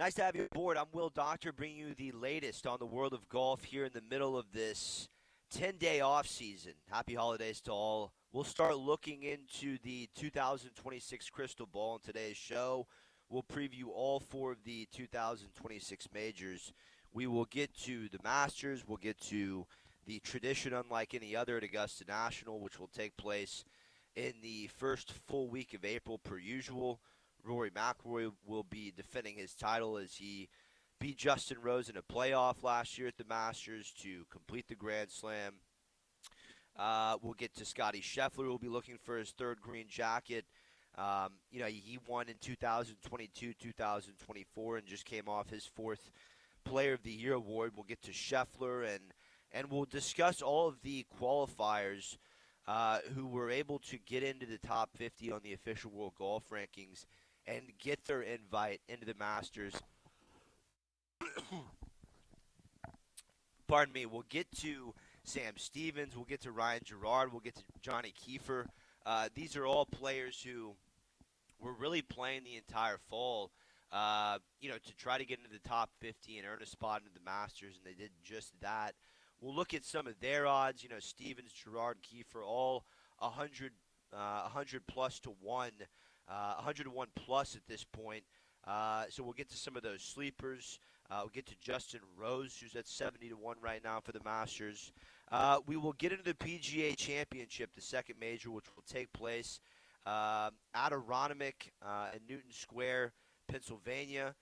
Nice to have you aboard. I'm Will Doctor, bringing you the latest on the world of golf here in the middle of this 10-day off season. Happy holidays to all. We'll start looking into the 2026 crystal ball in today's show. We'll preview all four of the 2026 majors. We will get to the Masters. We'll get to the tradition unlike any other at Augusta National, which will take place in the first full week of April per usual. Rory McIlroy will be defending his title as he beat Justin Rose in a playoff last year at the Masters to complete the Grand Slam. We'll get to Scotty Scheffler, who will be looking for his third green jacket. He won in 2022, 2024, and just came off his fourth Player of the Year award. We'll get to Scheffler, and we'll discuss all of the qualifiers who were able to get into the top 50 on the official World Golf Rankings and get their invite into the Masters. Pardon me. We'll get to Sam Stevens. We'll get to Ryan Gerard. We'll get to Johnny Kiefer. These are all players who were really playing the entire fall, to try to get into the top 50 and earn a spot into the Masters, and they did just that. We'll look at some of their odds. Stevens, Gerard, Kiefer, all 100 plus to 1. 101 plus at this point. So we'll get to some of those sleepers. We'll get to Justin Rose, who's at 70 to 1 right now for the Masters. We will get into the PGA Championship, the second major, which will take place at Aronimink in Newton Square, Pennsylvania.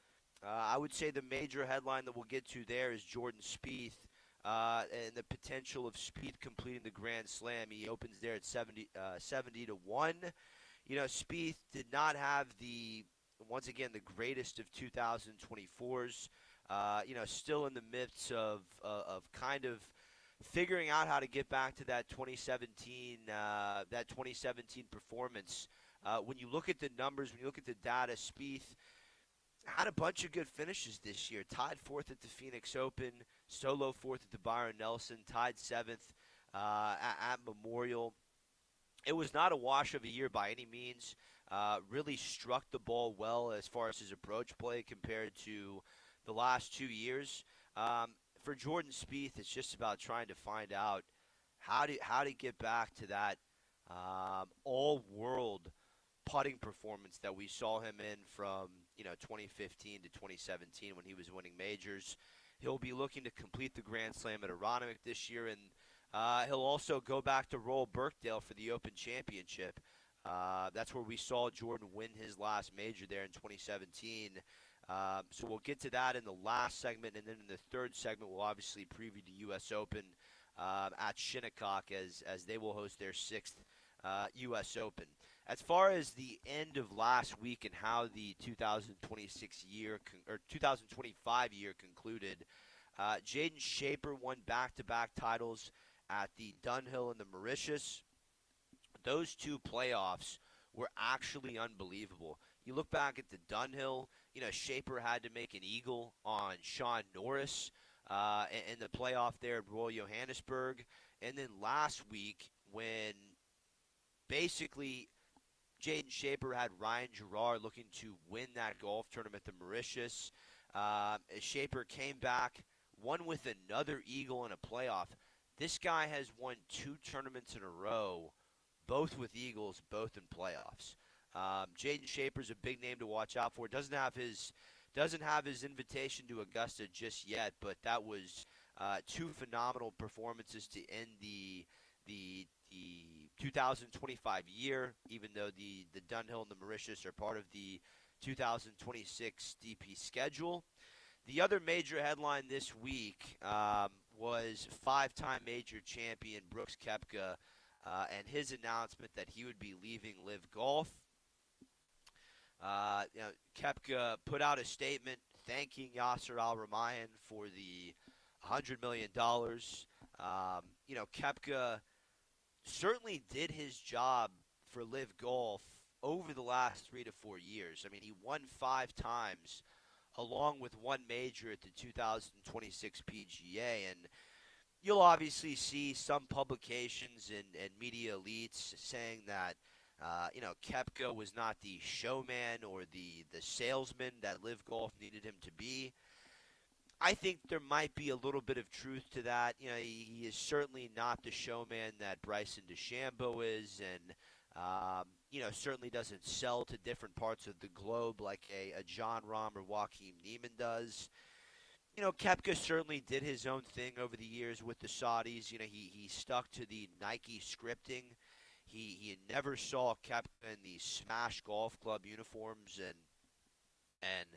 I would say the major headline that we'll get to there is Jordan Spieth and the potential of Spieth completing the Grand Slam. He opens there at 70 to 1. Spieth did not have the greatest of 2024s. Still in the midst of kind of figuring out how to get back to that 2017 performance. When you look at the numbers, when you look at the data, Spieth had a bunch of good finishes this year. Tied fourth at the Phoenix Open, solo fourth at the Byron Nelson, tied seventh at Memorial. It was not a wash of a year by any means. Really struck the ball well as far as his approach play compared to the last 2 years. For Jordan Spieth, it's just about trying to find out how to get back to that all-world putting performance that we saw him in from 2015 to 2017 when he was winning majors. He'll be looking to complete the Grand Slam at Aronimink this year, and he'll also go back to Royal Birkdale for the Open Championship. That's where we saw Jordan win his last major there in 2017. So we'll get to that in the last segment, and then in the third segment, we'll obviously preview the U.S. Open at Shinnecock as they will host their sixth U.S. Open. As far as the end of last week and how the 2026 year or 2025 year concluded, Jaden Shaper won back-to-back titles at the Dunhill and the Mauritius. Those two playoffs were actually unbelievable. You look back at the Dunhill, Shaper had to make an eagle on Sean Norris in the playoff there at Royal Johannesburg. And then last week when basically Jaden Shaper had Ryan Gerard looking to win that golf tournament at the Mauritius, Shaper came back, won with another eagle in a playoff. This guy has won two tournaments in a row, both with eagles, both in playoffs. Jaden Shaper's a big name to watch out for. Doesn't have his invitation to Augusta just yet, but that was two phenomenal performances to end the 2025 year, even though the Dunhill and the Mauritius are part of the 2026 DP schedule. The other major headline this week was five-time major champion Brooks Koepka and his announcement that he would be leaving Live Golf. Koepka put out a statement thanking Yasser Al-Rumayyan for the $100 million. Koepka certainly did his job for Live Golf over the last 3 to 4 years. I mean, he won 5 times along with one major at the 2026 PGA, and you'll obviously see some publications and media elites saying that Koepka was not the showman or the salesman that Live Golf needed him to be. I think there might be a little bit of truth to that. He is certainly not the showman that Bryson DeChambeau is, and certainly doesn't sell to different parts of the globe like a John Rahm or Joaquin Neiman does. Koepka certainly did his own thing over the years with the Saudis. He stuck to the Nike scripting. He never saw Koepka in the Smash Golf Club uniforms, and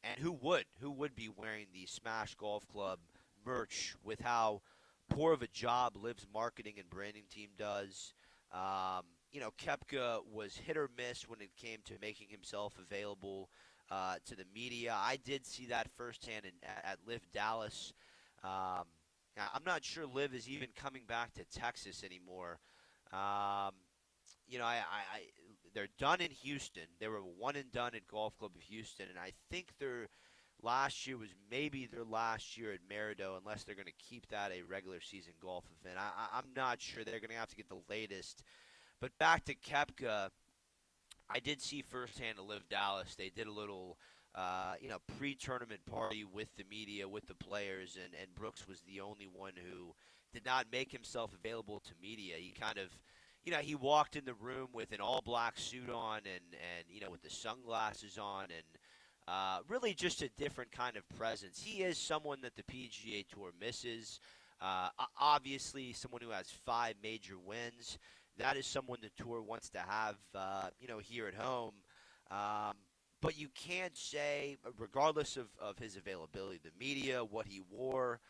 and who would be wearing the Smash Golf Club merch with how poor of a job Liv's marketing and branding team does. Koepka was hit or miss when it came to making himself available to the media. I did see that firsthand at Live Dallas. Um, I'm not sure Liv is even coming back to Texas anymore. Um, they're done in Houston. They were one and done at Golf Club of Houston, and I think their last year was maybe their last year at Merido, unless they're going to keep that a regular season golf event. I'm not sure. They're going to have to get the latest. But back to Koepka, I did see firsthand at Live Dallas. They did a little, pre-tournament party with the media, with the players, and Brooks was the only one who did not make himself available to media. He kind of, he walked in the room with an all-black suit on and with the sunglasses on and really just a different kind of presence. He is someone that the PGA Tour misses. Obviously, someone who has 5 major wins. That is someone the tour wants to have, here at home. But you can't say, regardless of his availability, the media, what he wore,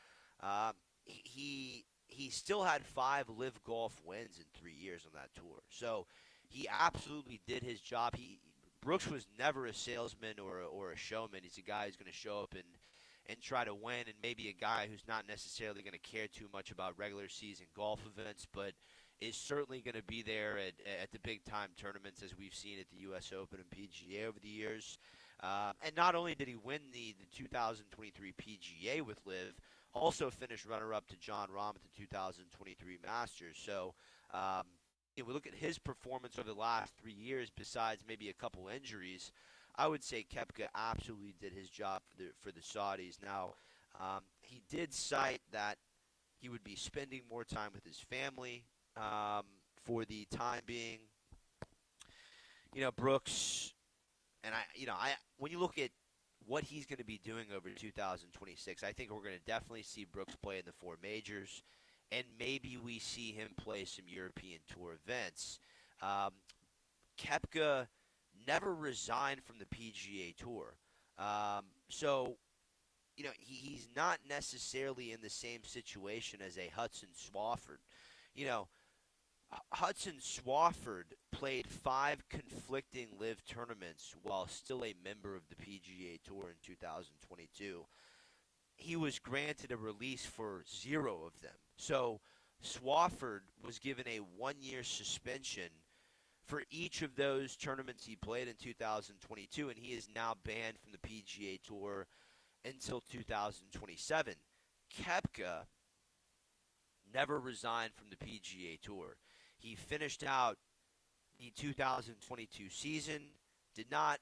he still had 5 Live Golf wins in 3 years on that tour. So he absolutely did his job. Brooks was never a salesman or a showman. He's a guy who's going to show up and try to win, and maybe a guy who's not necessarily going to care too much about regular season golf events, but is certainly going to be there at the big-time tournaments as we've seen at the U.S. Open and PGA over the years. And not only did he win the 2023 PGA with Liv, also finished runner-up to John Rahm at the 2023 Masters. So if we look at his performance over the last 3 years, besides maybe a couple injuries, I would say Koepka absolutely did his job for the Saudis. Now, he did cite that he would be spending more time with his family for the time being. Brooks, and when you look at what he's going to be doing over 2026, I think we're going to definitely see Brooks play in the 4 majors, and maybe we see him play some European Tour events. Koepka never resigned from the PGA Tour. So, he's not necessarily in the same situation as a Hudson Swafford. Hudson Swafford played 5 conflicting Live tournaments while still a member of the PGA Tour in 2022. He was granted a release for 0 of them. So Swafford was given a 1-year suspension for each of those tournaments he played in 2022, and he is now banned from the PGA Tour until 2027. Koepka never resigned from the PGA Tour. He finished out the 2022 season, did not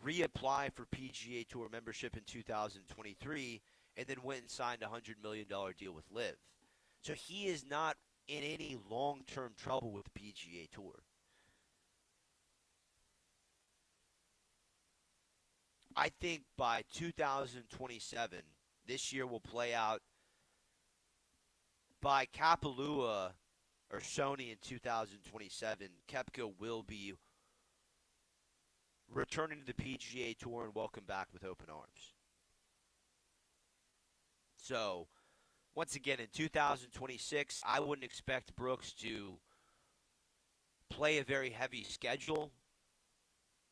reapply for PGA Tour membership in 2023, and then went and signed a $100 million deal with Liv. So he is not in any long-term trouble with the PGA Tour. I think by 2027, this year will play out by Kapalua or Sony in 2027, Koepka will be returning to the PGA Tour and welcome back with open arms. So, once again, in 2026, I wouldn't expect Brooks to play a very heavy schedule.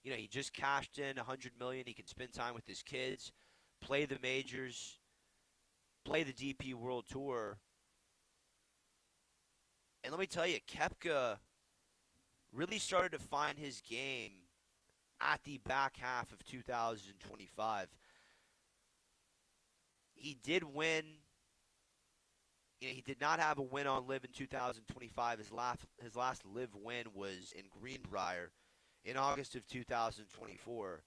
He just cashed in $100 million. He can spend time with his kids, play the majors, play the DP World Tour. And let me tell you, Koepka really started to find his game at the back half of 2025. He did win He did not have a win on Live in 2025. His last Live win was in Greenbrier in August of 2024.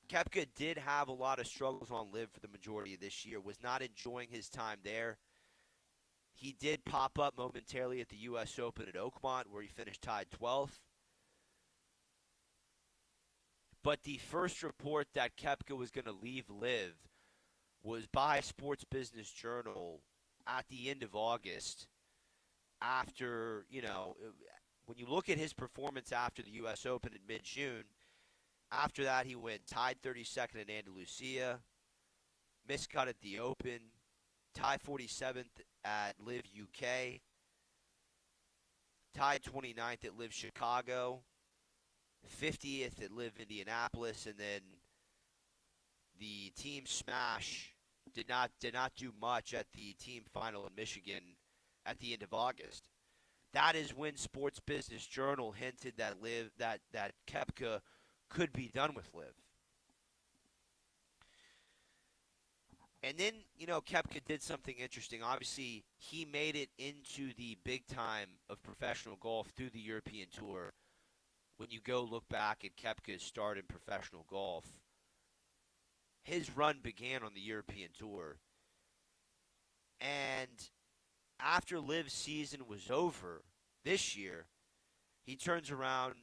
Koepka did have a lot of struggles on Live for the majority of this year. Was not enjoying his time there. He did pop up momentarily at the U.S. Open at Oakmont, where he finished tied 12th. But the first report that Koepka was going to leave Live was by Sports Business Journal at the end of August. After, when you look at his performance after the U.S. Open in mid-June, after that he went tied 32nd in Andalusia, miscut at the Open, tied 47th at Live UK, tied 29th at Live Chicago, 50th at Live Indianapolis, and then the team smash did not do much at the team final in Michigan at the end of August. That is when Sports Business Journal hinted that that Koepka could be done with Live. And then, Koepka did something interesting. Obviously, he made it into the big time of professional golf through the European Tour. When you go look back at Koepka's start in professional golf, his run began on the European Tour. And after Liv's season was over this year, he turns around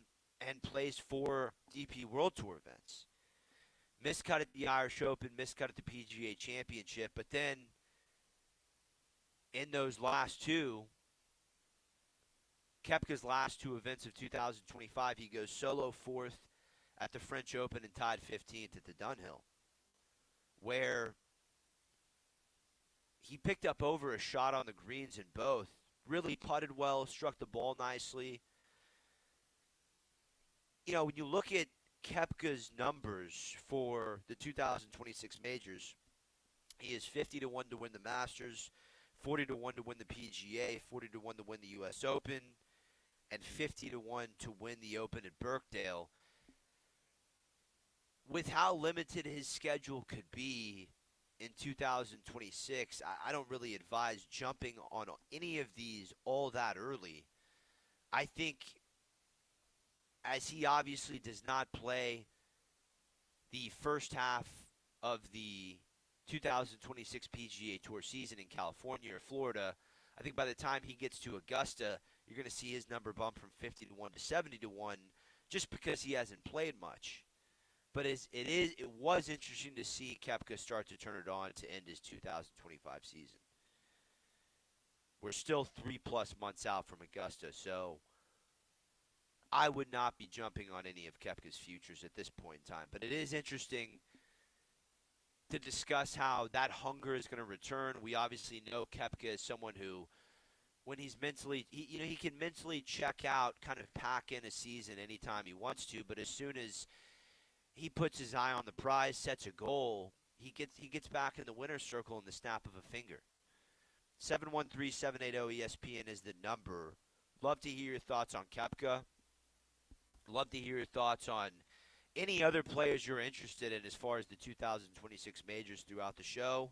and plays 4 DP World Tour events. Miscut at the Irish Open, miscut at the PGA Championship, but then in those last two, Koepka's last 2 events of 2025, he goes solo 4th at the French Open and tied 15th at the Dunhill, where he picked up over a shot on the greens in both, really putted well, struck the ball nicely. When you look at Koepka's numbers for the 2026 majors, he is 50-1 to win the Masters, 40-1 to win the PGA, 40-1 to win the U.S. Open, and 50-1 to win the Open at Birkdale. With how limited his schedule could be in 2026, I don't really advise jumping on any of these all that early. I think, as he obviously does not play the first half of the 2026 PGA Tour season in California or Florida, I think by the time he gets to Augusta, you're going to see his number bump from 50-1 to 70-1 just because he hasn't played much. But it was interesting to see Koepka start to turn it on to end his 2025 season. We're still 3+ months out from Augusta, so I would not be jumping on any of Koepka's futures at this point in time. But it is interesting to discuss how that hunger is going to return. We obviously know Koepka is someone who, when he's mentally, he can mentally check out, kind of pack in a season anytime he wants to. But as soon as he puts his eye on the prize, sets a goal, he gets back in the winner's circle in the snap of a finger. 713-780-ESPN is the number. Love to hear your thoughts on Koepka. Love to hear your thoughts on any other players you're interested in as far as the 2026 majors throughout the show.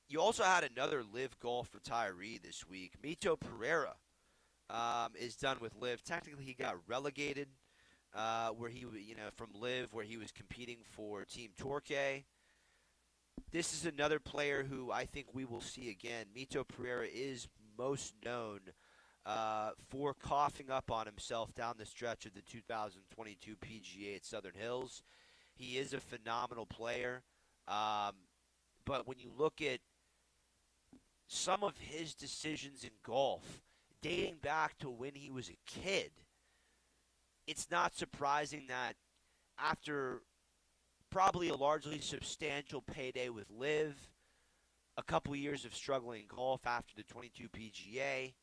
You also had another Live Golf retiree this week. Mito Pereira is done with Live. Technically, he got relegated where he, from Live, where he was competing for Team Torquay. This is another player who I think we will see again. Mito Pereira is most known for coughing up on himself down the stretch of the 2022 PGA at Southern Hills. He is a phenomenal player. But when you look at some of his decisions in golf, dating back to when he was a kid, it's not surprising that after probably a largely substantial payday with Live, a couple years of struggling golf after the 22 PGA,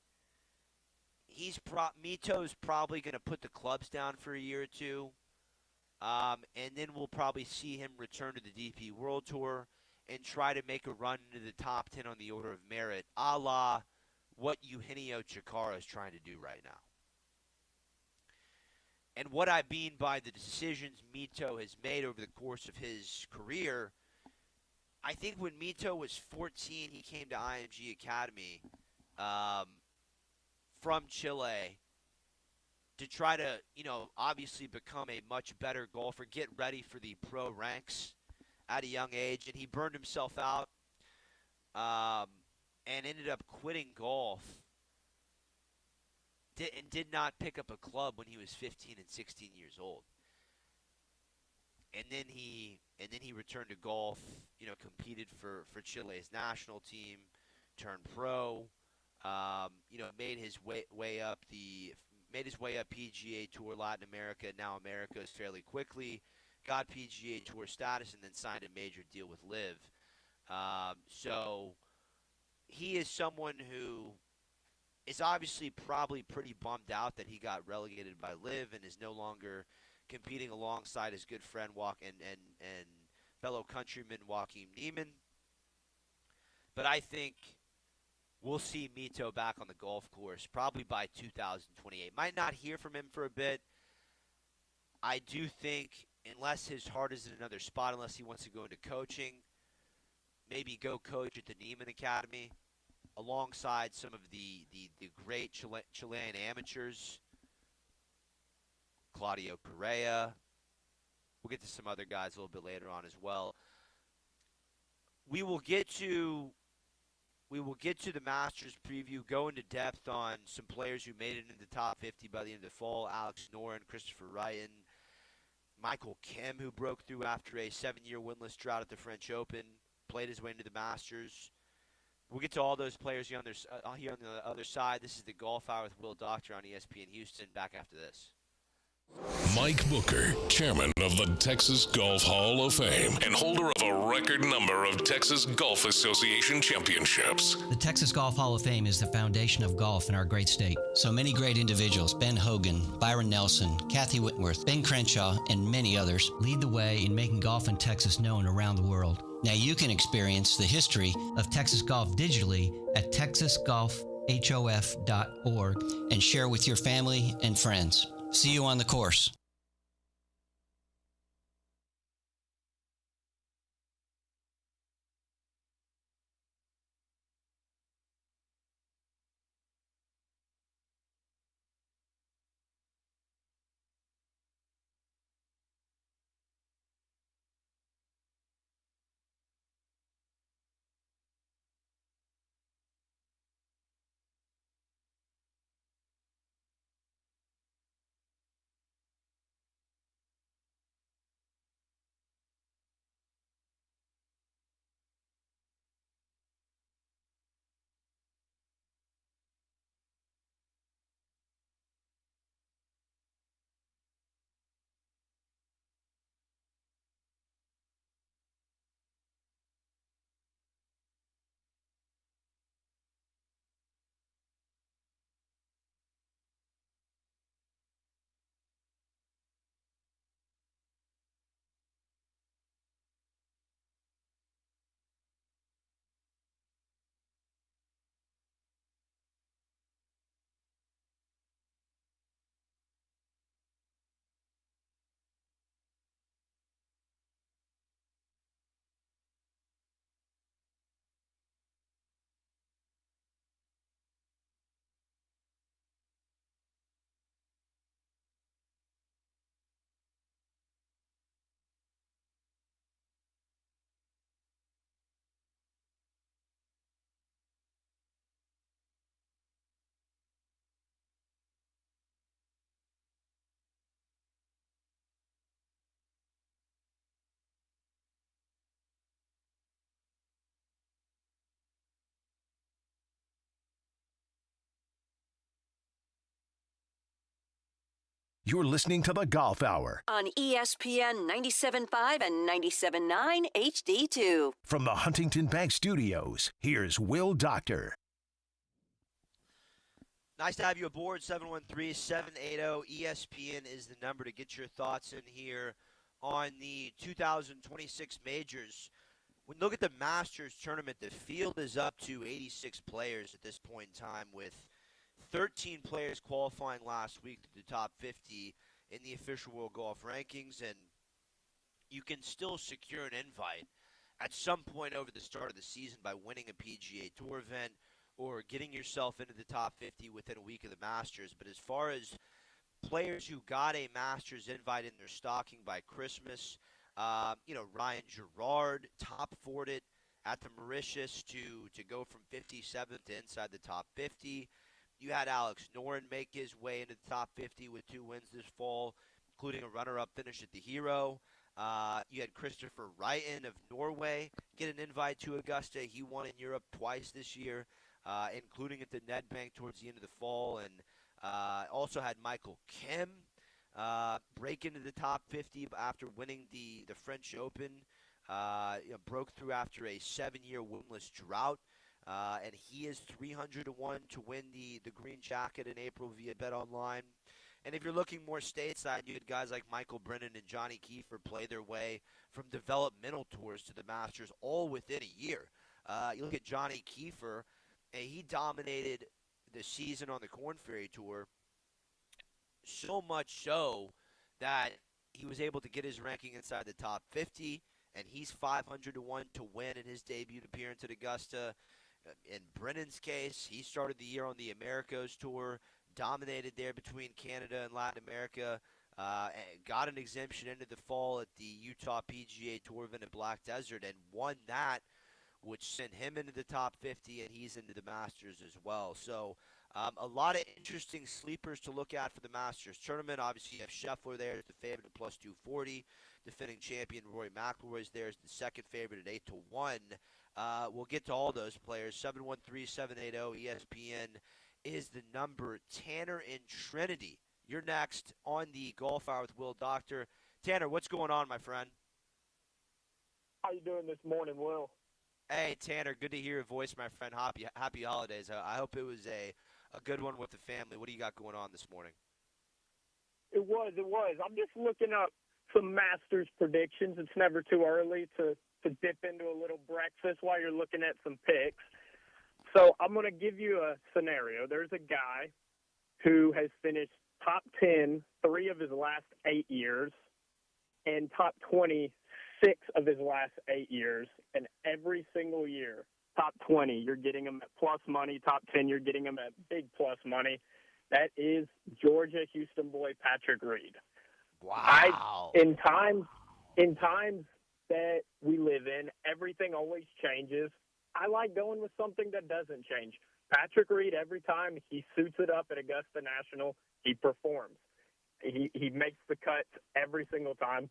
Mito's probably going to put the clubs down for a year or two, and then we'll probably see him return to the DP World Tour and try to make a run into the top 10 on the order of merit, a la what Eugenio Chacarra is trying to do right now. And what I mean by the decisions Mito has made over the course of his career, I think when Mito was 14, he came to IMG Academy um, from Chile to try to, obviously become a much better golfer, get ready for the pro ranks at a young age, and he burned himself out um, and ended up quitting golf. Did not pick up a club when he was 15 and 16 years old. And then he returned to golf, competed for Chile's national team, turned pro, made his way up PGA Tour Latin America, now Americas fairly quickly, got PGA Tour status, and then signed a major deal with LIV. So he is someone who is obviously probably pretty bummed out that he got relegated by LIV and is no longer competing alongside his good friend and fellow countryman Joaquin Niemann. But I think we'll see Mito back on the golf course probably by 2028. Might not hear from him for a bit. I do think, unless his heart is in another spot, unless he wants to go into coaching, maybe go coach at the Niemann Academy alongside some of the great Chilean amateurs. Claudio Correa. We'll get to some other guys a little bit later on as well. We will get to the Masters preview, go into depth on some players who made it into the top 50 by the end of the fall. Alex Noren, Christopher Ryan, Michael Kim, who broke through after a 7-year winless drought at the French Open, played his way into the Masters. We'll get to all those players here on the other side. This is the Golf Hour with Will Doctor on ESPN Houston. Back after this. Mike Booker, chairman of the Texas Golf Hall of Fame and holder of a record number of Texas Golf Association championships. The Texas Golf Hall of Fame is the foundation of golf in our great state. So many great individuals, Ben Hogan, Byron Nelson, Kathy Whitworth, Ben Crenshaw, and many others, lead the way in making golf in Texas known around the world. Now you can experience the history of Texas golf digitally at texasgolfhof.org and share with your family and friends. See you on the course. You're listening to the Golf Hour on ESPN 97.5 and 97.9 HD2. From the Huntington Bank Studios, here's Will Doctor. Nice to have you aboard. 713-780-ESPN is the number to get your thoughts in here on the 2026 majors. When you look at the Masters tournament, the field is up to 86 players at this point in time, with 13 players qualifying last week to the top 50 in the official World Golf Rankings, and you can still secure an invite at some point over the start of the season by winning a PGA Tour event or getting yourself into the top 50 within a week of the Masters. But as far as players who got a Masters invite in their stocking by Christmas, Ryan Gerard top it at the Mauritius to go from 57th to inside the top 50. You had Alex Noren make his way into the top 50 with 2 wins this fall, including a runner-up finish at the Hero. You had Christopher Wrighton of Norway get an invite to Augusta. He won in Europe twice this year, including at the Nedbank towards the end of the fall. And also had Michael Kim break into the top 50 after winning the French Open. Broke through after a 7-year winless drought. And he is 300-1 to win the green jacket in April via BetOnline. And if you're looking more stateside, you had guys like Michael Brennan and Johnny Kiefer play their way from developmental tours to the Masters all within a year. You look at Johnny Kiefer, and he dominated the season on the Korn Ferry Tour, so much so that he was able to get his ranking inside the top 50, and he's 500-1 to win in his debut appearance at Augusta. In Brennan's case, he started the year on the Americas Tour, dominated there between Canada and Latin America, got an exemption into the fall at the Utah PGA Tour event at Black Desert and won that, which sent him into the top 50, and he's into the Masters as well. So a lot of interesting sleepers to look at for the Masters tournament. Obviously, you have Scheffler there as the favorite at plus 240. Defending champion Rory McIlroy's there as the second favorite at 8-1. We'll get to all those players. 713-780 ESPN is the number. Tanner in Trinity, you're next on the Golf Hour with Will Doctor. Tanner, what's going on, my friend? How you doing this morning, Will? Hey, Tanner, good to hear your voice, my friend. Happy holidays. I hope it was a good one with the family. What do you got going on this morning? It was. I'm just looking up some Masters predictions. It's never too early to dip into a little breakfast while you're looking at some picks. So I'm going to give you a scenario. There's a guy who has finished top 10 3 of his last 8 years and top 20 6 of his last 8 years. And every single year, top 20, you're getting him at plus money. Top 10, you're getting him at big plus money. That is Georgia Houston boy Patrick Reed. Wow. In times that we live in, everything always changes. I like going with something that doesn't change. Patrick Reed, every time he suits it up at Augusta National, he performs. He makes the cuts every single time.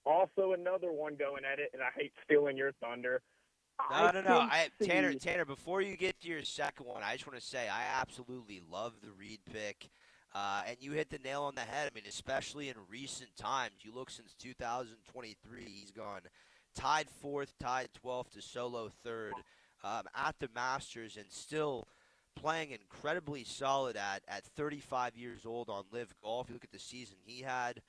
Also, another one going at it, and I hate stealing your thunder. No. Tanner, before you get to your second one, I just want to say I absolutely love the Reed pick. And you hit the nail on the head. I mean, especially in recent times. You look since 2023, he's gone tied 4th, tied 12th to solo 3rd at the Masters and still playing incredibly solid at 35 years old on Live Golf. You look at the season he had,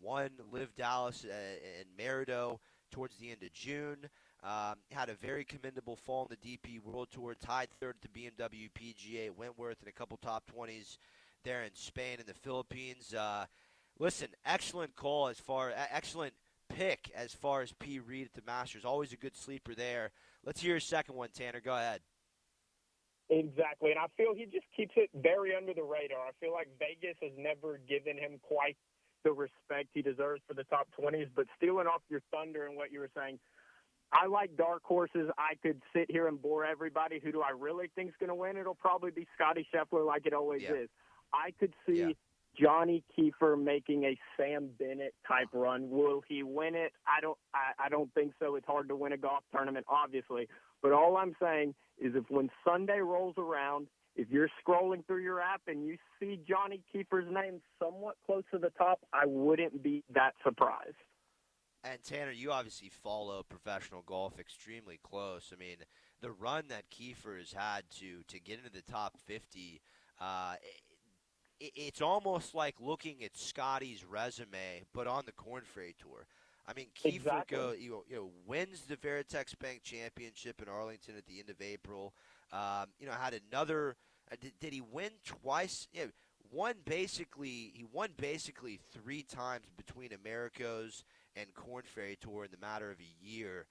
won Live Dallas and Merido towards the end of June. Had a very commendable fall in the DP World Tour, tied 3rd at the BMW PGA at Wentworth and a couple top 20s there in Spain and the Philippines. Listen, excellent pick as far as P. Reed at the Masters. Always a good sleeper there. Let's hear your second one, Tanner. Go ahead. Exactly, and I feel he just keeps it very under the radar. I feel like Vegas has never given him quite the respect he deserves for the top 20s, but stealing off your thunder and what you were saying, I like dark horses. I could sit here and bore everybody. Who do I really think is going to win? It'll probably be Scotty Scheffler like it always is. I could see Johnny Kiefer making a Sam Bennett type run. Will he win it? I don't think so. It's hard to win a golf tournament, obviously. But all I'm saying is if when Sunday rolls around, if you're scrolling through your app and you see Johnny Kiefer's name somewhat close to the top, I wouldn't be that surprised. And Tanner, you obviously follow professional golf extremely close. I mean, the run that Kiefer has had to get into the top 50, it's almost like looking at Scotty's resume, but on the Korn Ferry Tour. I mean, Kiefer wins the Veritex Bank Championship in Arlington at the end of April. Had another. Did he win twice? He won basically 3 times between Americos and Korn Ferry Tour in the matter of a year.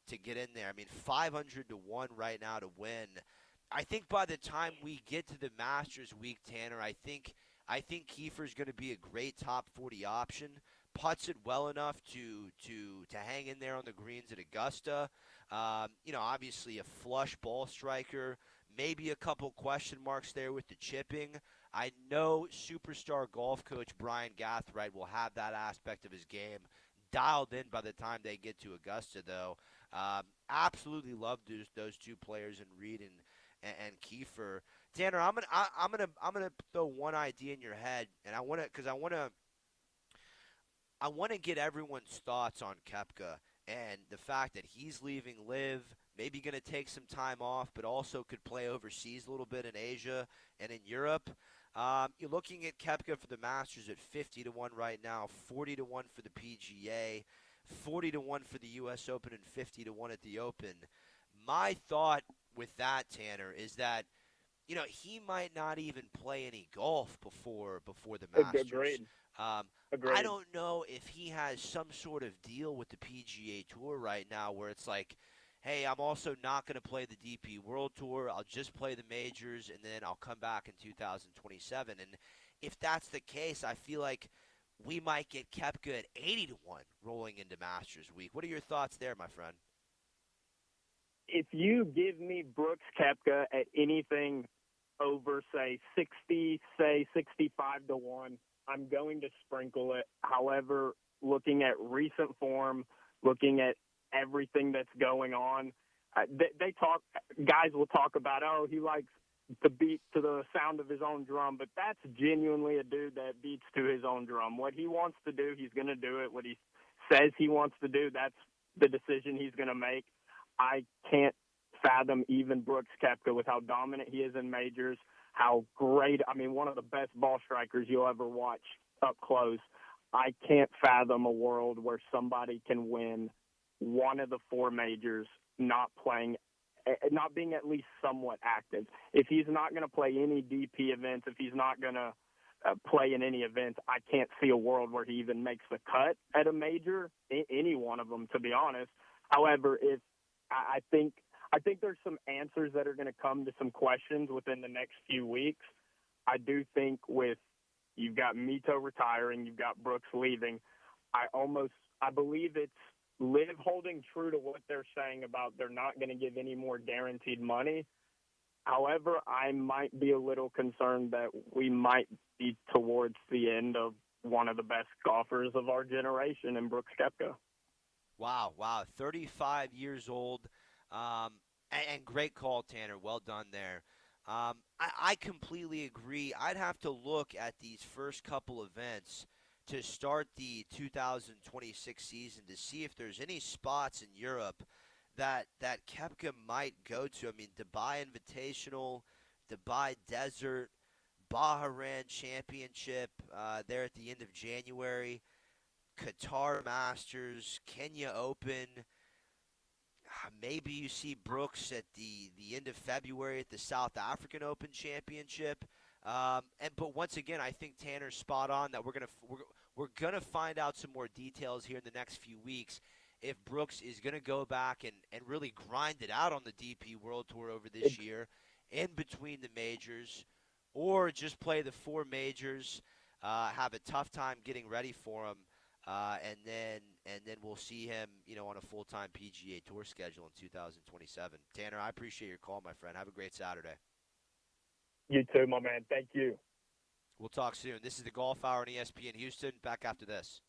to get in there. I mean, 500 to 1 right now to win. I think by the time we get to the Masters week, Tanner, I think Kiefer's going to be a great top 40 option. Puts it well enough to hang in there on the greens at Augusta. Obviously a flush ball striker. Maybe a couple question marks there with the chipping. I know superstar golf coach Brian Gathright will have that aspect of his game dialed in by the time they get to Augusta, though. Absolutely love those two players in Reed and Kiefer. Tanner, I'm gonna throw one idea in your head, and I want to get everyone's thoughts on Koepka and the fact that he's leaving Live, maybe going to take some time off, but also could play overseas a little bit in Asia and in Europe. You're looking at Koepka for the Masters at 50 to 1 right now, 40 to 1 for the PGA, 40 to 1 for the U.S. Open, and 50 to 1 at the Open. My thought with that, Tanner, is that he might not even play any golf before the Masters. Agreed. I don't know if he has some sort of deal with the PGA Tour right now where it's like, hey, I'm also not going to play the DP World Tour. I'll just play the majors, and then I'll come back in 2027. And if that's the case, I feel like we might get Koepka at 80 to 1 rolling into Masters Week. What are your thoughts there, my friend? If you give me Brooks Koepka at anything over, say, 60, say 65 to 1, I'm going to sprinkle it. However, looking at recent form, looking at everything that's going on, guys will talk about, oh, he likes to beat to the sound of his own drum, but that's genuinely a dude that beats to his own drum. What he wants to do, he's going to do it. What he says he wants to do, that's the decision he's going to make. I can't fathom even Brooks Koepka with how dominant he is in majors, how great, one of the best ball strikers you'll ever watch up close. I can't fathom a world where somebody can win one of the four majors not being at least somewhat active. If he's not going to play any DP events, if he's not going to play in any events, I can't see a world where he even makes the cut at a major, any one of them, to be honest. However, I think there's some answers that are going to come to some questions within the next few weeks. I do think you've got Mito retiring, you've got Brooks leaving. I believe it's Liv holding true to what they're saying about they're not going to give any more guaranteed money. However, I might be a little concerned that we might be towards the end of one of the best golfers of our generation in Brooks Koepka. Wow. 35 years old. And great call, Tanner. Well done there. I completely agree. I'd have to look at these first couple events to start the 2026 season to see if there's any spots in Europe that Koepka might go to. I mean, Dubai Invitational, Dubai Desert, Bahrain Championship there at the end of January, Qatar Masters, Kenya Open. Maybe you see Brooks at the end of February at the South African Open Championship. But once again, I think Tanner's spot on that we're gonna find out some more details here in the next few weeks if Brooks is gonna go back and really grind it out on the DP World Tour over this year in between the majors, or just play the four majors, have a tough time getting ready for him. And then we'll see him, on a full-time PGA Tour schedule in 2027. Tanner, I appreciate your call, my friend. Have a great Saturday. You too, my man. Thank you. We'll talk soon. This is the Golf Hour on ESPN Houston. Back after this.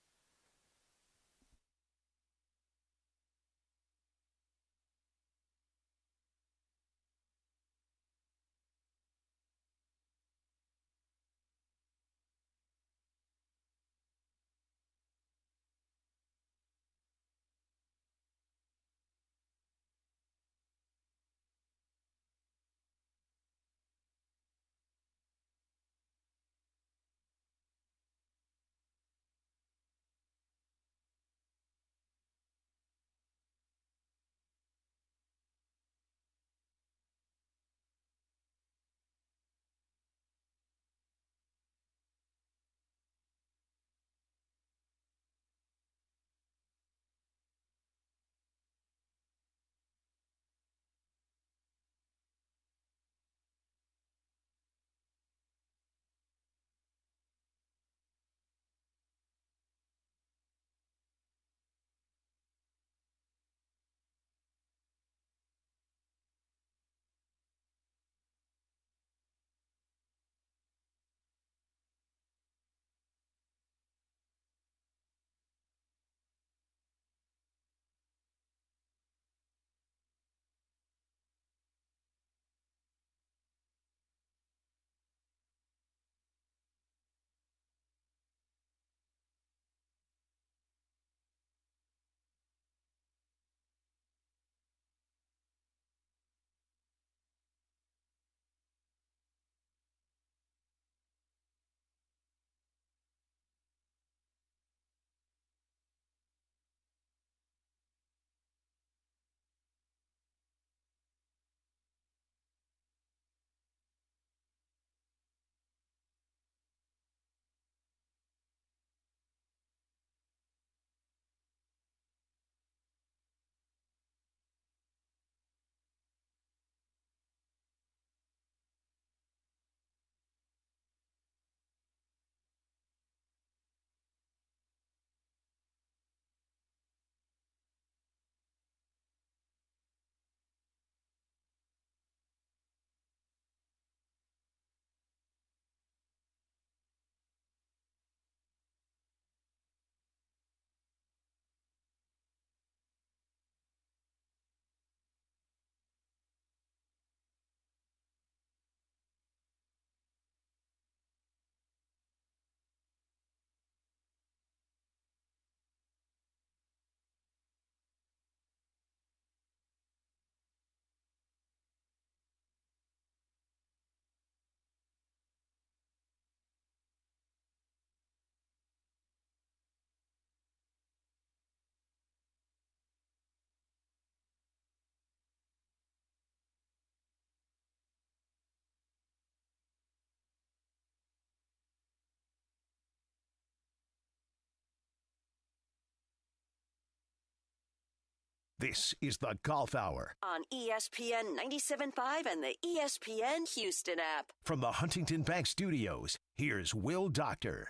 This is the Golf Hour On ESPN 97.5 and the ESPN Houston app. from the Huntington Bank Studios. Here's Will Doctor.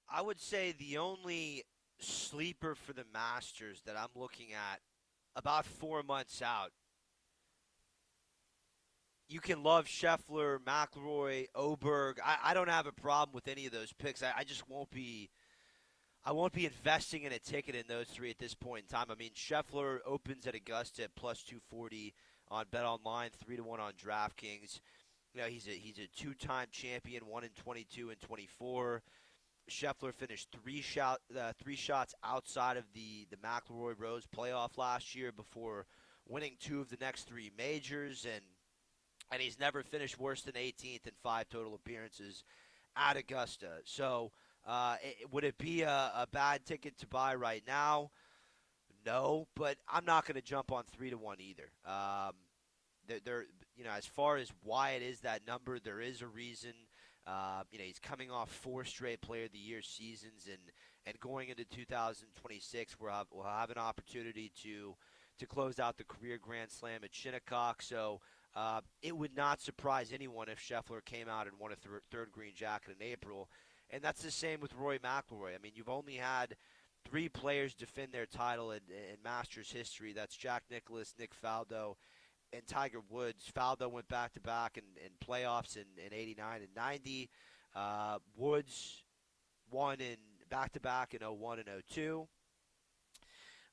I would say the only sleeper for the Masters that I'm looking at about 4 months out. You can love Scheffler, McIlroy, Oberg. I don't have a problem with any of those picks. I just won't be. I won't be investing in a ticket in those three at this point in time. I mean, Scheffler opens at Augusta at plus 240 on BetOnline, 3-1 on DraftKings. You know, he's a two-time champion, 1 in 22 and 24. Scheffler finished three shots outside of the McIlroy Rose playoff last year before winning 2 of the next 3 majors, and he's never finished worse than 18th in 5 total appearances at Augusta. So would it be a bad ticket to buy right now? No, but I'm not going to jump on 3-1 either. As far as why it is that number, there is a reason. He's coming off 4 straight Player of the Year seasons, and going into 2026, we'll have an opportunity to close out the career Grand Slam at Shinnecock. So it would not surprise anyone if Scheffler came out and won a third green jacket in April. And that's the same with Rory McIlroy. I mean, you've only had 3 players defend their title in Masters history. That's Jack Nicklaus, Nick Faldo, and Tiger Woods. Faldo went back-to-back in playoffs in 89 and 90. Woods won in back-to-back in 01 and 02.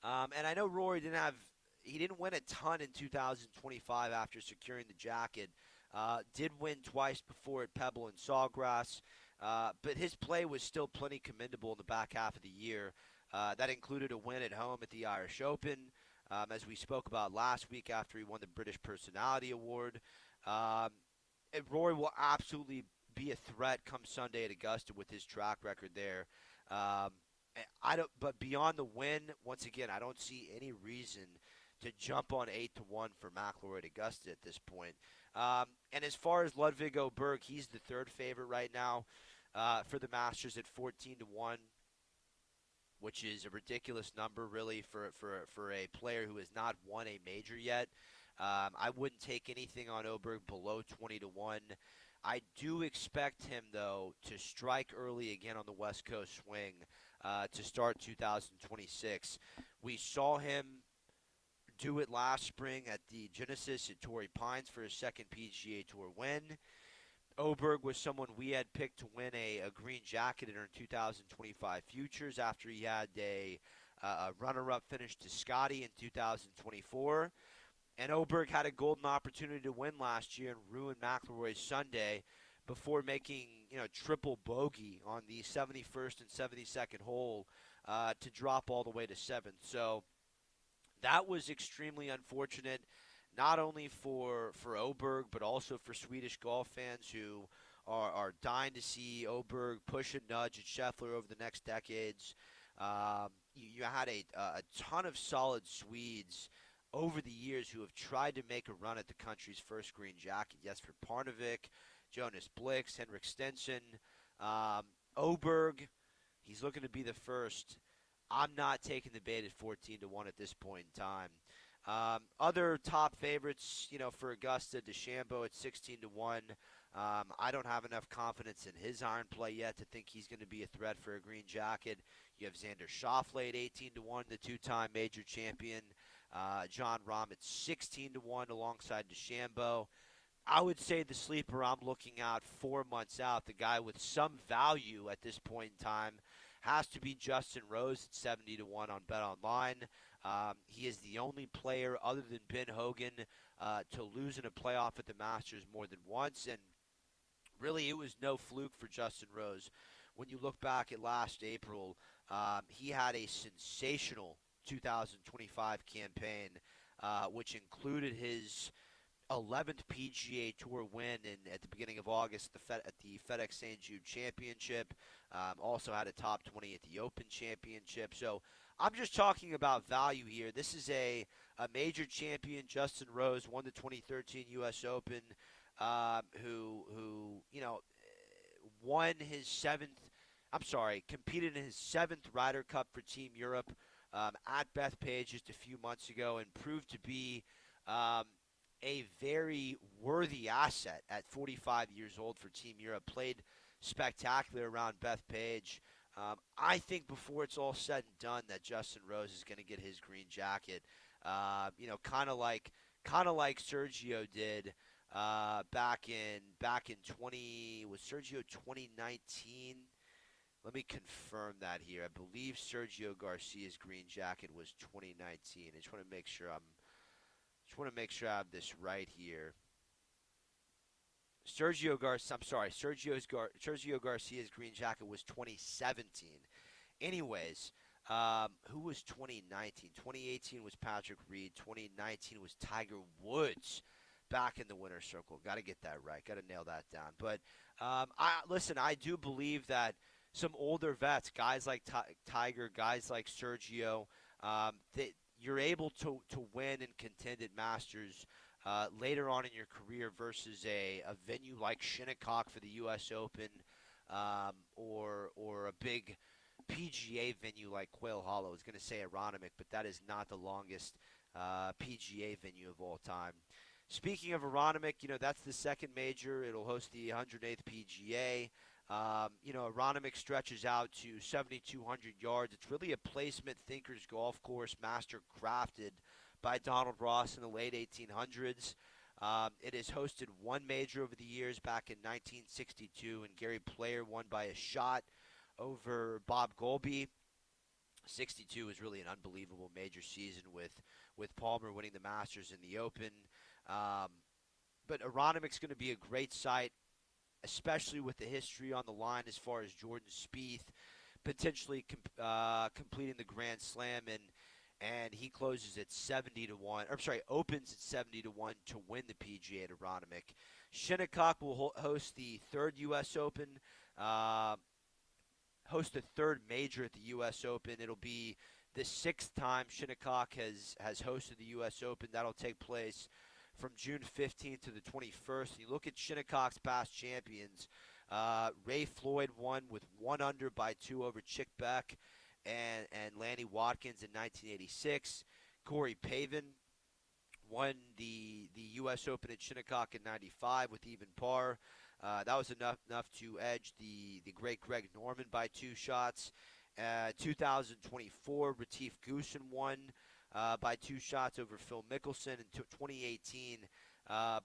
And I know Rory didn't win a ton in 2025 after securing the jacket. Did win twice before at Pebble and Sawgrass. But his play was still plenty commendable in the back half of the year. That included a win at home at the Irish Open, as we spoke about last week after he won the British Personality Award. And Rory will absolutely be a threat come Sunday at Augusta with his track record there. But beyond the win, once again, I don't see any reason to jump on 8-1 for McIlroy at Augusta at this point. And as far as Ludwig Oberg, he's the third favorite right now for the Masters at 14-1, which is a ridiculous number, really, for a player who has not won a major yet. I wouldn't take anything on Oberg below 20-1. I do expect him, though, to strike early again on the West Coast swing to start 2026. We saw him do it last spring at the Genesis at Torrey Pines for his second PGA Tour win. Oberg was someone we had picked to win a green jacket in our 2025 Futures after he had a runner-up finish to Scotty in 2024. And Oberg had a golden opportunity to win last year and ruin McIlroy's Sunday before making triple bogey on the 71st and 72nd hole to drop all the way to 7th. So that was extremely unfortunate, not only for Oberg, but also for Swedish golf fans who are dying to see Oberg push and nudge at Scheffler over the next decades. You had a ton of solid Swedes over the years who have tried to make a run at the country's first green jacket. Jesper Parnevik, Jonas Blix, Henrik Stenson. Oberg, he's looking to be the first. I'm not taking the bait at 14-1 at this point in time. Other top favorites, for Augusta, DeChambeau at 16-1. I don't have enough confidence in his iron play yet to think he's going to be a threat for a green jacket. You have Xander Schauffele at 18-1, the 2-time major champion. Jon Rahm at 16-1 alongside DeChambeau. I would say the sleeper I'm looking at 4 months out, the guy with some value at this point in time, has to be Justin Rose at 70-1 on BetOnline. He is the only player other than Ben Hogan to lose in a playoff at the Masters more than once, and really it was no fluke for Justin Rose. When you look back at last April, he had a sensational 2025 campaign, which included his 11th PGA Tour win at the beginning of August at the FedEx St. Jude Championship. Also had a top 20 at the Open Championship. So I'm just talking about value here. This is a major champion. Justin Rose won the 2013 U.S. Open, who won his competed in his 7th Ryder Cup for Team Europe at Bethpage just a few months ago and proved to be a very worthy asset at 45 years old for Team Europe. Played spectacular around Bethpage. I think before it's all said and done that Justin Rose is going to get his green jacket. Kind of like Sergio did back in 2019. Let me confirm that here. I believe Sergio Garcia's green jacket was 2019. I just want to make sure I have this right here. Sergio Garcia's green jacket was 2017. Anyways, who was 2019? 2018 was Patrick Reed. 2019 was Tiger Woods back in the winner's circle. Got to get that right. Got to nail that down. But I do believe that some older vets, guys like Tiger, guys like Sergio, that you're able to win and contend at Masters later on in your career versus a venue like Shinnecock for the U.S. Open or a big PGA venue like Quail Hollow. I was going to say Aronimink, but that is not the longest PGA venue of all time. Speaking of Aronimink, that's the second major. It'll host the 108th PGA. Aronimink stretches out to 7,200 yards. It's really a placement thinker's golf course, master crafted by Donald Ross in the late 1800s. It has hosted one major over the years back in 1962, and Gary Player won by a shot over Bob Golby. 62 is really an unbelievable major season with Palmer winning the Masters and the Open. But Aronimik's going to be a great site, especially with the history on the line as far as Jordan Spieth potentially completing the Grand Slam, and he closes at 70-1. Opens at 70-1 to win the PGA at Aronimink. Shinnecock will host the third U.S. Open, host the third major at the U.S. Open. It'll be the sixth time Shinnecock has hosted the U.S. Open. That'll take place from June 15th to the 21st. You look at Shinnecock's past champions. Ray Floyd won with 1 under by 2 over Chick Beck and Lanny Watkins in 1986. Corey Pavin won the U.S. Open at Shinnecock in 95 with even par. That was enough to edge the great Greg Norman by 2 shots. 2024, Retief Goosen won by 2 shots over Phil Mickelson. In 2018,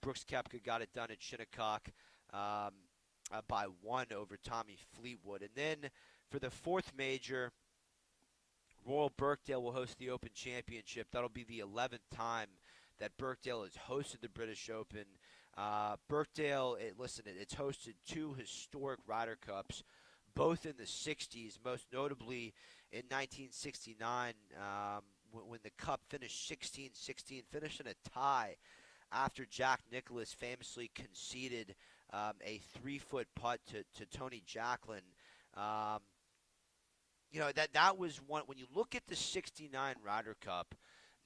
Brooks Koepka got it done at Shinnecock by 1 over Tommy Fleetwood. And then for the fourth major, Royal Birkdale will host the Open Championship. That'll be the 11th time that Birkdale has hosted the British Open. Birkdale, it's hosted 2 historic Ryder Cups, both in the 60s, most notably in 1969 when the Cup finished 16-16, finished in a tie after Jack Nicklaus famously conceded a 3-foot putt to Tony Jacklin. That was one. When you look at the 69 Ryder Cup,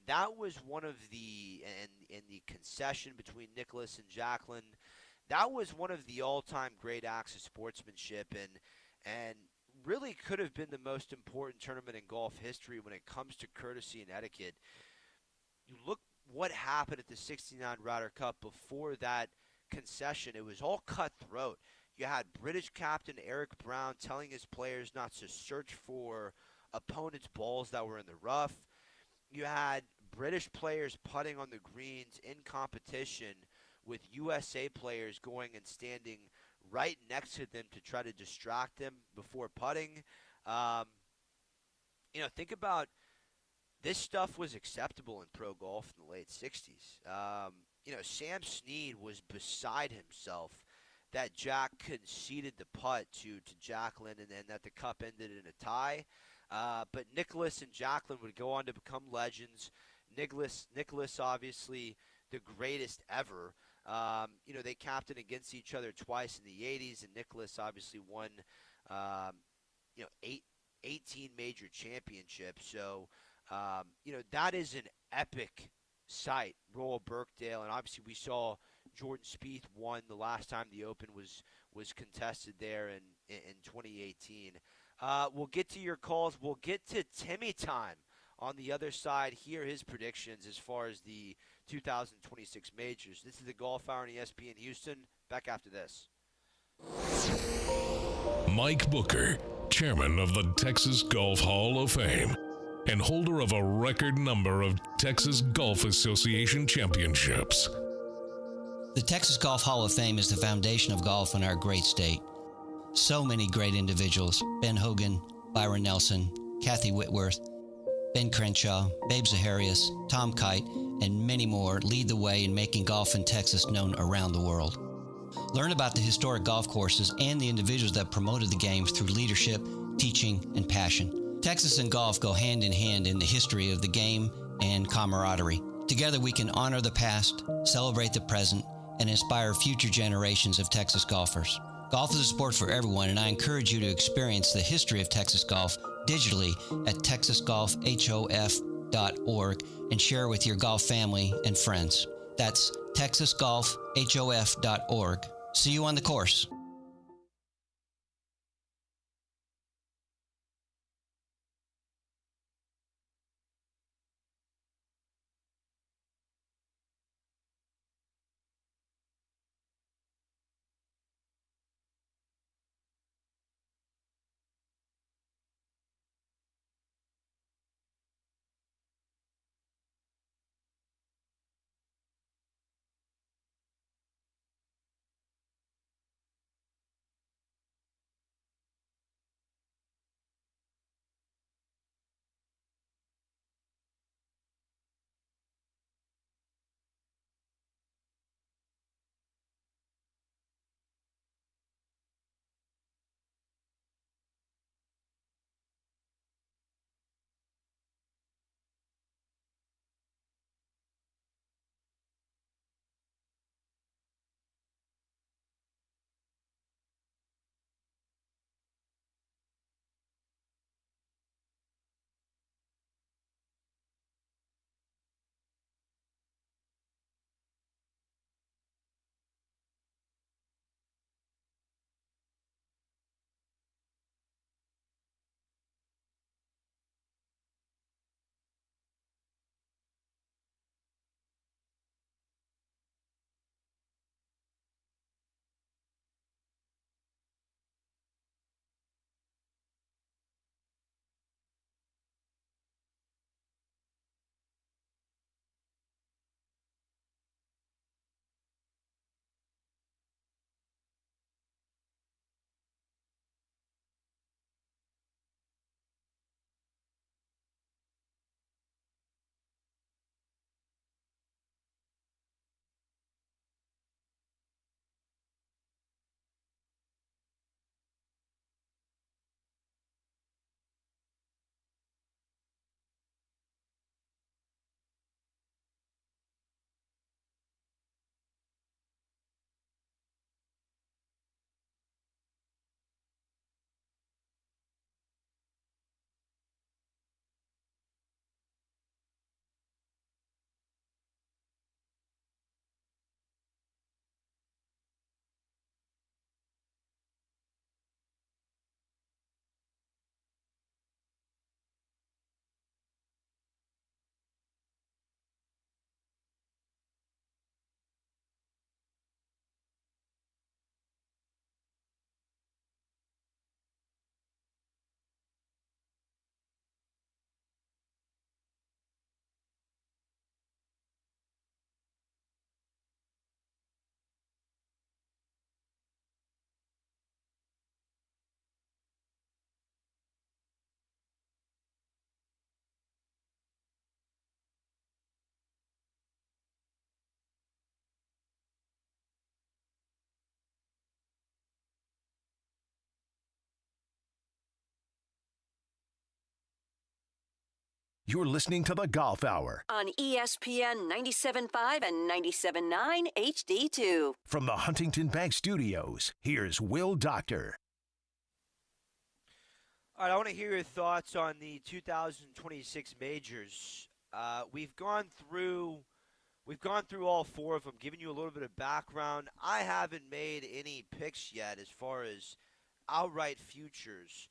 that was one of the, in the concession between Nicklaus and Jacklin, that was one of the all-time great acts of sportsmanship and really could have been the most important tournament in golf history when it comes to courtesy and etiquette. You look what happened at the 69 Ryder Cup before that concession. It was all cutthroat. You had British captain Eric Brown telling his players not to search for opponents' balls that were in the rough. You had British players putting on the greens in competition with USA players going and standing right next to them to try to distract them before putting. Think about this stuff was acceptable in pro golf in the late 60s. Sam Snead was beside himself that Jack conceded the putt to Jacklin and that the Cup ended in a tie. But Nicklaus and Jacklin would go on to become legends. Nicklaus obviously the greatest ever. They captained against each other twice in the 80s, and Nicklaus obviously won 18 major championships. So, that is an epic sight, Royal Birkdale, and obviously we saw Jordan Spieth won the last time the Open was contested there in 2018. We'll get to your calls. We'll get to Timmy time On the other side, here are his predictions as far as the 2026 majors. This is the Golf Hour on ESPN Houston. Back after this. Mike Booker, chairman of the Texas Golf Hall of Fame and holder of a record number of Texas Golf Association championships. The Texas Golf Hall of Fame is the foundation of golf in our great state. So many great individuals: Ben Hogan, Byron Nelson, Kathy Whitworth, Ben Crenshaw, Babe Zaharias, Tom Kite, and many more lead the way in making golf in Texas known around the world. Learn about the historic golf courses and the individuals that promoted the game through leadership, teaching, and passion. Texas and golf go hand in hand in the history of the game and camaraderie. Together we can honor the past, celebrate the present, and inspire future generations of Texas golfers. Golf is a sport for everyone, and I encourage you to experience the history of Texas golf digitally at texasgolfhof.org and share with your golf family and friends. That's texasgolfhof.org. See you on the course. You're listening to the Golf Hour on ESPN 97.5 and 97.9 HD2. from the Huntington Bank Studios. Here's Will Doctor. All right, I want to hear your thoughts on the 2026 majors. We've gone through all four of them, giving you a little bit of background. I haven't made any picks yet as far as outright futures.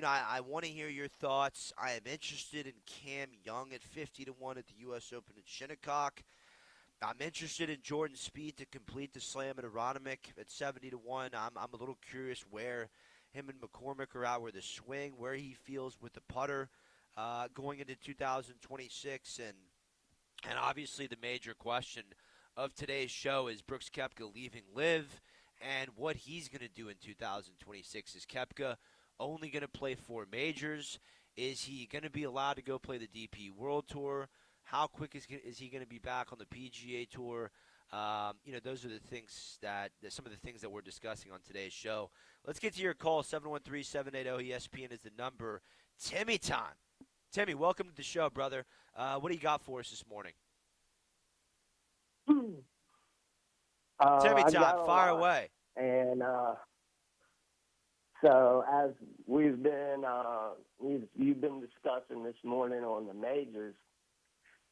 I want to hear your thoughts. I am interested in Cam Young at 50-1 at the U.S. Open at Shinnecock. I'm interested in Jordan Spieth to complete the Slam at Aronimink at 70-1. I'm a little curious where him and McCormick are at, where the swing, where he feels with the putter going into 2026, and obviously the major question of today's show is Brooks Koepka leaving Live and what he's going to do in 2026. Is Koepka only going to play 4 majors? Is he going to be allowed to go play the DP World Tour? How quick is he going to be back on the PGA Tour? Those are the things some of the things that we're discussing on today's show. Let's get to your call. 713-780-ESPN is the number. Timmy time. Timmy, welcome to the show, brother. What do you got for us this morning? Timmy time, fire away. And so as we've been, you've been discussing this morning on the majors,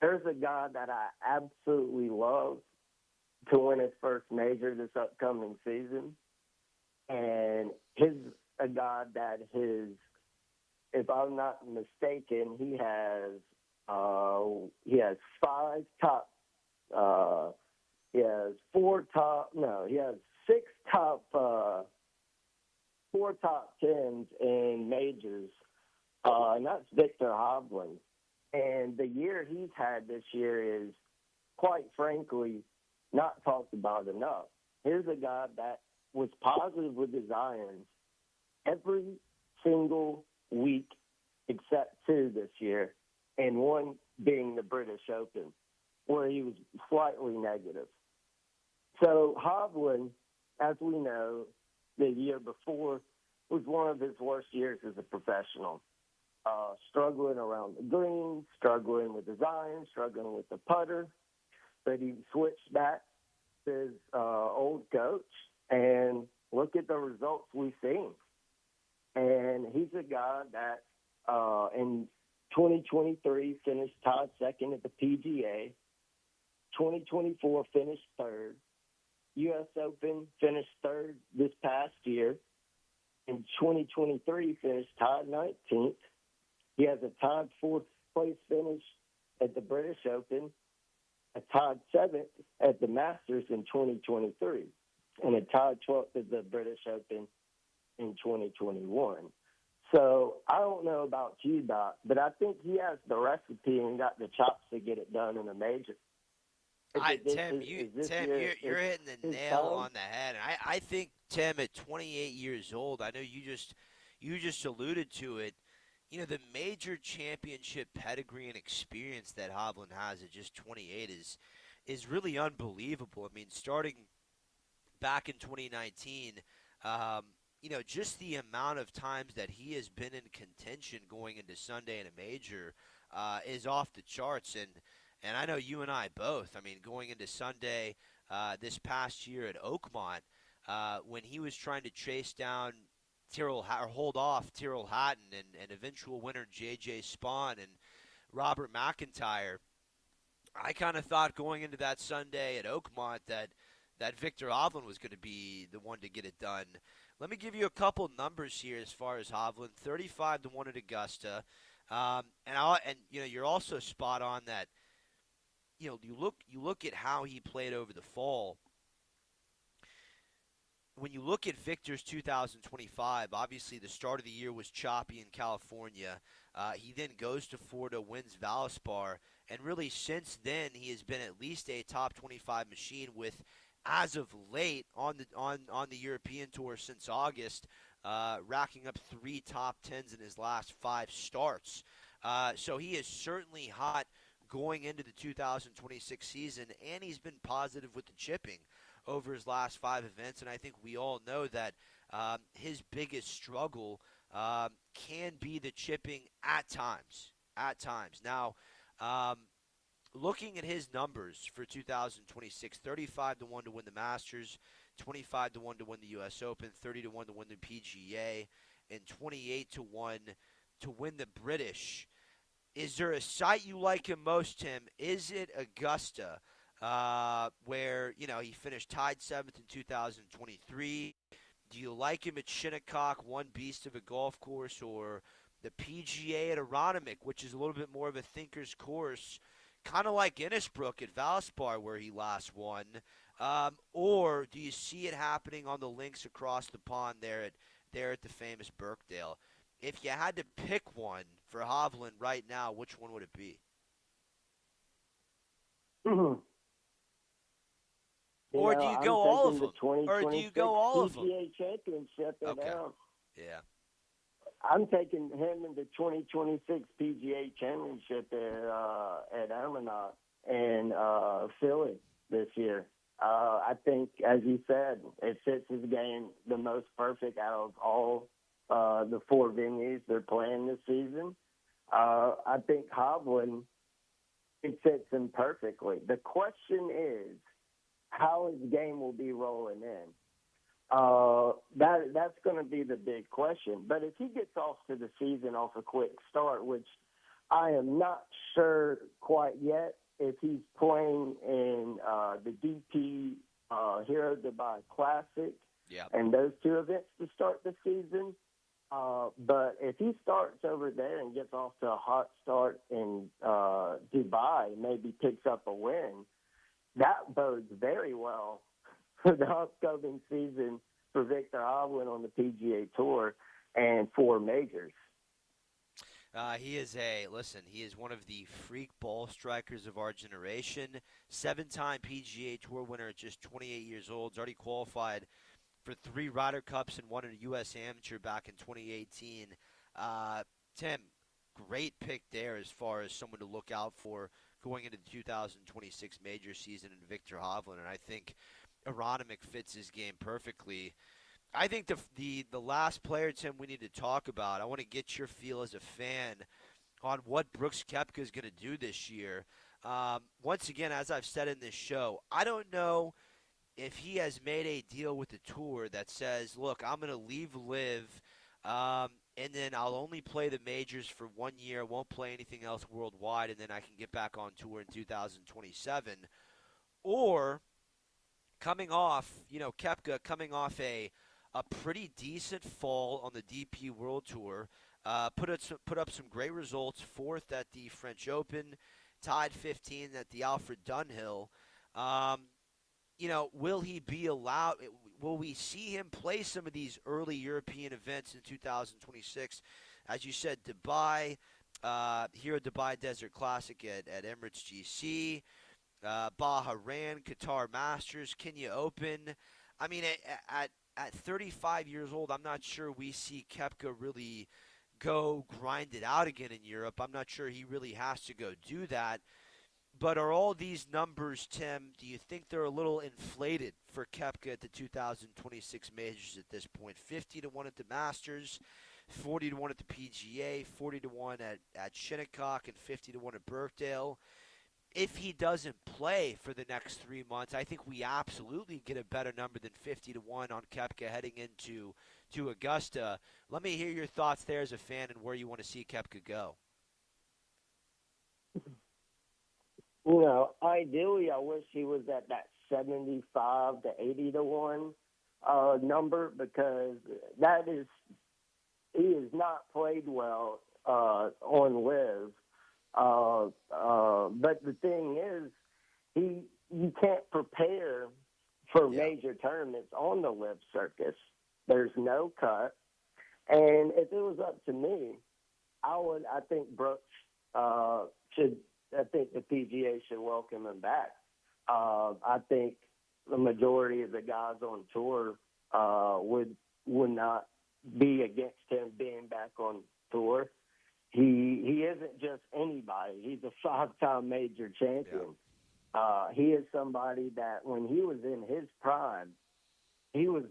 there's a guy that I absolutely love to win his first major this upcoming season. And he's a guy that if I'm not mistaken, he has 5 top, he has 6 top, 4 top 10s in majors, and that's Victor Hovland. And the year he's had this year is, quite frankly, not talked about enough. Here's a guy that was positive with his irons every single week except 2 this year, and one being the British Open, where he was slightly negative. So Hovland, as we know, the year before was one of his worst years as a professional. Struggling around the green, struggling with his iron, struggling with the putter. But he switched back to his old coach, and look at the results we've seen. And he's a guy that in 2023 finished tied second at the PGA. 2024 finished third. U.S. Open finished third this past year. In 2023 finished tied 19th. He has a tied 4th place finish at the British Open, a tied 7th at the Masters in 2023, and a tied 12th at the British Open in 2021. So I don't know about you, Doc, but I think he has the recipe and got the chops to get it done in a major. Tim, you're hitting the nail on the head. And I think, Tim, at 28 years old, I know you just alluded to it. The major championship pedigree and experience that Hovland has at just 28 is really unbelievable. I mean, starting back in 2019, just the amount of times that he has been in contention going into Sunday in a major is off the charts. And I know you and I both. I mean, going into Sunday this past year at Oakmont, when he was trying to chase down hold off Tyrrell Hatton and eventual winner J.J. Spawn and Robert McIntyre, I kind of thought going into that Sunday at Oakmont that Victor Hovland was going to be the one to get it done. Let me give you a couple numbers here as far as Hovland. 35-1 at Augusta, and you're also spot on that. You look at how he played over the fall. When you look at Victor's 2025, obviously the start of the year was choppy in California. He then goes to Florida, wins Valspar, and really since then he has been at least a top 25 machine with, as of late, on the European Tour since August, racking up 3 top 10s in his last 5 starts. So he is certainly hot going into the 2026 season, and he's been positive with the chipping over his last 5 events, and I think we all know that his biggest struggle can be the chipping at times. Now, looking at his numbers for 2026, 35-1 to win the Masters, 25-1 to win the U.S. Open, 30-1 to win the PGA, and 28-1 to win the British. Is there a site you like him most, Tim? Is it Augusta? Where, he finished tied 7th in 2023, Do you like him at Shinnecock, one beast of a golf course, or the PGA at Aronimink, which is a little bit more of a thinker's course, kind of like Innisbrook at Valspar where he last won? Or do you see it happening on the links across the pond there at the famous Birkdale? If you had to pick one for Hovland right now, which one would it be? Or do you go all of them? Or do you go all of them? PGA Championship at Okay. Elm. Yeah. I'm taking him in the 2026 PGA Championship at Armonot and Philly this year. I think, as you said, it fits his game the most perfect out of all the four venues they're playing this season. I think Hovland, it fits him perfectly. The question is how his game will be rolling in. That's going to be the big question. But if he gets off to the season off a quick start, which I am not sure quite yet, if he's playing in the DP Hero Dubai Classic and those two events to start the season. But if he starts over there and gets off to a hot start in Dubai, maybe picks up a win, that bodes very well for the upcoming season for Victor Hovland on the PGA Tour and four majors. He is one of the freak ball strikers of our generation. 7-time PGA Tour winner at just 28 years old. He's already qualified for 3 Ryder Cups and won a U.S. Amateur back in 2018. Tim, great pick there as far as someone to look out for going into the 2026 major season in Victor Hovland, and I think Aronimink fits his game perfectly. I think the last player, Tim, we need to talk about, I want to get your feel as a fan on what Brooks Koepka is going to do this year. Once again, as I've said in this show, I don't know if he has made a deal with the tour that says, look, I'm going to leave LIV, and then I'll only play the majors for 1 year, won't play anything else worldwide, and then I can get back on tour in 2027. Or Koepka coming off a pretty decent fall on the DP World Tour, put up some great results, 4th at the French Open, tied 15th at the Alfred Dunhill. Will he be allowed? Will we see him play some of these early European events in 2026? As you said, Dubai, Hero Dubai Desert Classic at Emirates GC, Bahrain, Qatar Masters, Kenya Open. I mean, at 35 years old, I'm not sure we see Koepka really go grind it out again in Europe. I'm not sure he really has to go do that. But are all these numbers, Tim, do you think they're a little inflated for Koepka at the 2026 majors at this point? 50-1 at the Masters, 40-1 at the PGA, 40-1 at Shinnecock, and 50-1 at Birkdale. If he doesn't play for the next 3 months, I think we absolutely get a better number than 50-1 on Koepka heading into Augusta. Let me hear your thoughts there as a fan and where you want to see Koepka go. Ideally, I wish he was at that 75 to 80-1 number, because he has not played well on LIV. But the thing is, you can't prepare for major tournaments on the LIV circus. There's no cut, and if it was up to me, I think Brooks should. I think the PGA should welcome him back. I think the majority of the guys on tour would not be against him being back on tour. He isn't just anybody. He's a 5-time major champion. Yeah. He is somebody that when he was in his prime, he was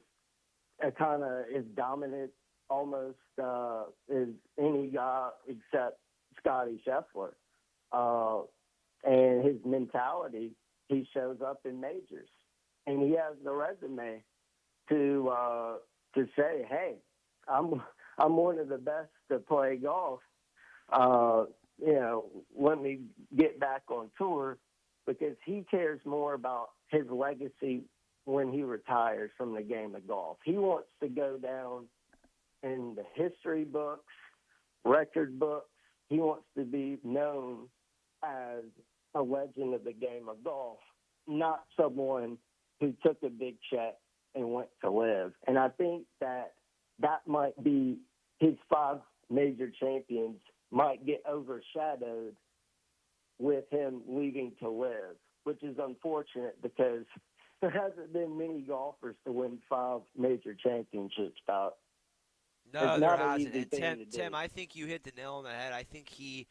kind of as dominant almost as any guy except Scotty Scheffler. And his mentality, he shows up in majors, and he has the resume to say, "Hey, I'm one of the best to play golf. Let me get back on tour," because he cares more about his legacy when he retires from the game of golf. He wants to go down in the history books, record books. He wants to be known as a legend of the game of golf, not someone who took a big check and went to live. And I think that might be his 5 major champions might get overshadowed with him leaving to live, which is unfortunate because there hasn't been many golfers to win 5 major championships out. No, there hasn't. And Tim, I think you hit the nail on the head. I think he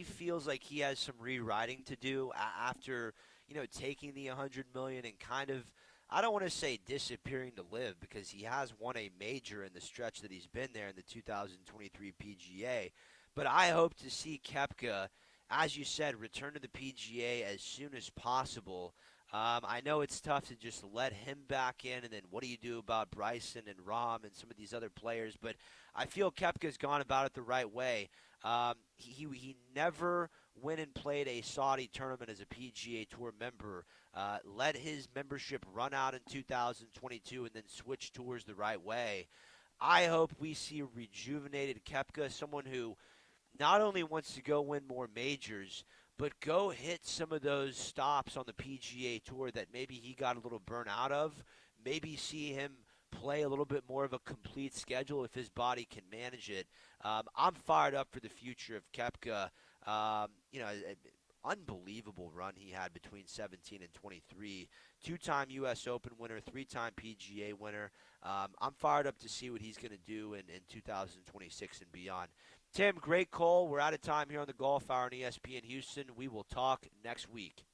feels like he has some rewriting to do after, taking the $100 million and kind of, I don't want to say disappearing to live because he has won a major in the stretch that he's been there in the 2023 PGA. But I hope to see Koepka, as you said, return to the PGA as soon as possible. I know it's tough to just let him back in, and then what do you do about Bryson and Rahm and some of these other players? But I feel Koepka's gone about it the right way. He never went and played a Saudi tournament as a PGA Tour member. Let his membership run out in 2022 and then switch tours the right way. I hope we see a rejuvenated Koepka, someone who not only wants to go win more majors, but go hit some of those stops on the PGA Tour that maybe he got a little burnt out of. Maybe see him play a little bit more of a complete schedule if his body can manage it. I'm fired up for the future of Koepka. Unbelievable run he had between 17 and 23. 2-time U.S. Open winner, 3-time PGA winner. I'm fired up to see what he's going to do in 2026 and beyond. Tim, great call. We're out of time here on the Golf Hour on ESPN Houston. We will talk next week.